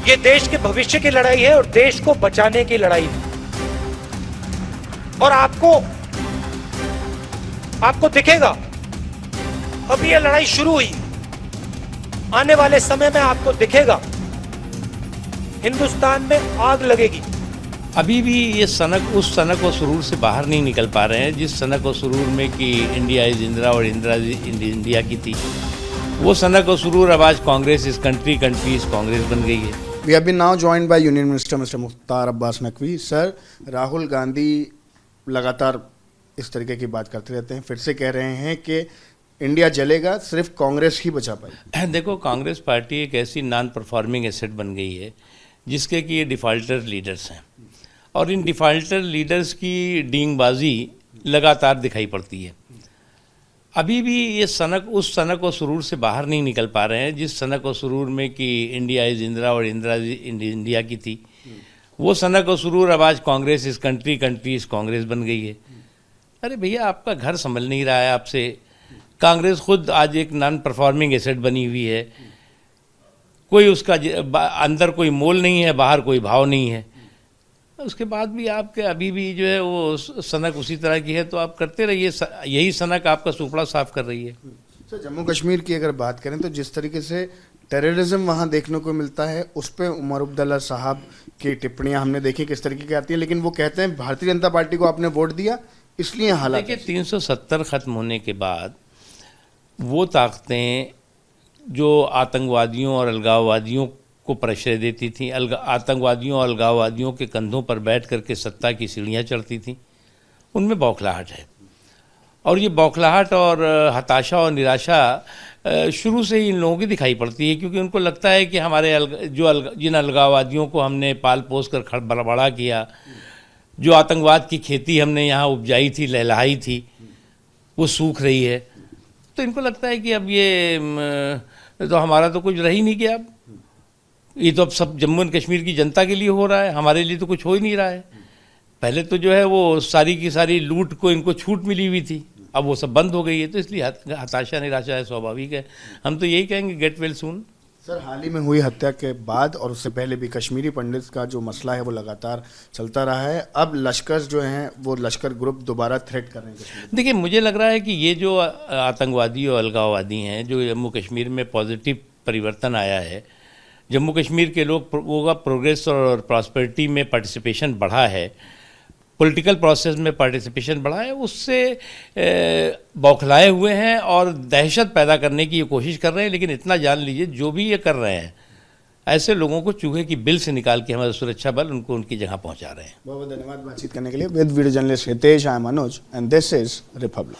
ये देश के भविष्य की लड़ाई है और देश को बचाने की लड़ाई है। और आपको दिखेगा, अभी ये लड़ाई शुरू हुई, आने वाले समय में आपको दिखेगा हिंदुस्तान में आग लगेगी। अभी भी ये सनक उस सनक और सुरूर से बाहर नहीं निकल पा रहे हैं जिस सनक और सुरूर में कि इंडिया इज इंदिरा और इंदिरा इज इंडिया की थी। वो सनक और सुरूर अब आज कांग्रेस इस कंट्री इज कांग्रेस बन गई है। We have been now joined by Union Minister Mr. Mukhtar Abbas Naqvi. Sir, Rahul Gandhi लगातार इस तरीके की बात करते रहते हैं, फिर से कह रहे हैं कि इंडिया जलेगा, सिर्फ कांग्रेस ही बचा पाई। देखो, कांग्रेस पार्टी एक ऐसी नॉन परफॉर्मिंग एसेट बन गई है जिसके कि ये डिफ़ाल्टर लीडर्स हैं और इन डिफ़ाल्टर लीडर्स की डींगबाजी लगातार दिखाई पड़ती है। अभी भी ये सनक उस सनक और सुरूर से बाहर नहीं निकल पा रहे हैं जिस सनक और सुरूर में कि इंडिया इज इंदिरा और इंदिरा इंडिया की थी। वो सनक और सुरूर अब आज कांग्रेस इस कंट्री इज कांग्रेस बन गई है। अरे भैया, आपका घर संभल नहीं रहा है आपसे। कांग्रेस खुद आज एक नॉन परफॉर्मिंग एसेट बनी हुई है। कोई उसका अंदर कोई मोल नहीं है, बाहर कोई भाव नहीं है। उसके बाद भी आपके अभी भी जो है वो सनक उसी तरह की है, तो आप करते रहिए। यही सनक आपका सुपड़ा साफ कर रही है। सर, जम्मू कश्मीर की अगर बात करें तो जिस तरीके से टेररिज्म वहाँ देखने को मिलता है, उस पर उमर अब्दुल्ला साहब की टिप्पणियाँ हमने देखी किस तरीके की आती हैं, लेकिन वो कहते हैं भारतीय जनता पार्टी को आपने वोट दिया इसलिए हालात। देखिए, 370 ख़त्म होने के बाद वो ताकतें जो आतंकवादियों और अलगाववादियों को प्रश्रय देती थी, आतंकवादियों और अलगाववादियों के कंधों पर बैठ करके सत्ता की सीढ़ियाँ चढ़ती थीं, उनमें बौखलाहट है। और ये बौखलाहट और हताशा और निराशा शुरू से ही इन लोगों की दिखाई पड़ती है, क्योंकि उनको लगता है कि हमारे जिन अलगाववादियों को हमने पाल पोस कर बड़ा किया, जो आतंकवाद की खेती हमने यहाँ उपजाई थी, लहलहाई थी, वो सूख रही है। तो इनको लगता है कि अब ये तो हमारा तो कुछ रह ही नहीं गया। अब ये तो अब सब जम्मू एंड कश्मीर की जनता के लिए हो रहा है, हमारे लिए तो कुछ हो ही नहीं रहा है। पहले तो जो है वो सारी की सारी लूट को इनको छूट मिली हुई थी, अब वो सब बंद हो गई है, तो इसलिए हताशा निराशा है, स्वाभाविक है। हम तो यही कहेंगे, गेट वेल सून। सर, हाल ही में हुई हत्या के बाद और उससे पहले भी कश्मीरी पंडित का जो मसला है वो लगातार चलता रहा है। अब लश्कर जो हैं वो लश्कर ग्रुप दोबारा थ्रेट कर रहे हैं। देखिए, मुझे लग रहा है कि ये जो आतंकवादी और अलगाववादी हैं, जो जम्मू कश्मीर में पॉजिटिव परिवर्तन आया है, जम्मू कश्मीर के लोगों का प्रोग्रेस और प्रॉस्पेरिटी में पार्टिसिपेशन बढ़ा है, पॉलिटिकल प्रोसेस में पार्टिसिपेशन बढ़ा है, उससे बौखलाए हुए हैं और दहशत पैदा करने की ये कोशिश कर रहे हैं। लेकिन इतना जान लीजिए, जो भी ये कर रहे हैं, ऐसे लोगों को चूहे की बिल से निकाल के हमारे सुरक्षा बल उनको उनकी जगह पहुंचा रहे हैं। बहुत बहुत धन्यवाद बातचीत करने के लिए। With video journalist Hitesh, I am Manoj and this is Republic.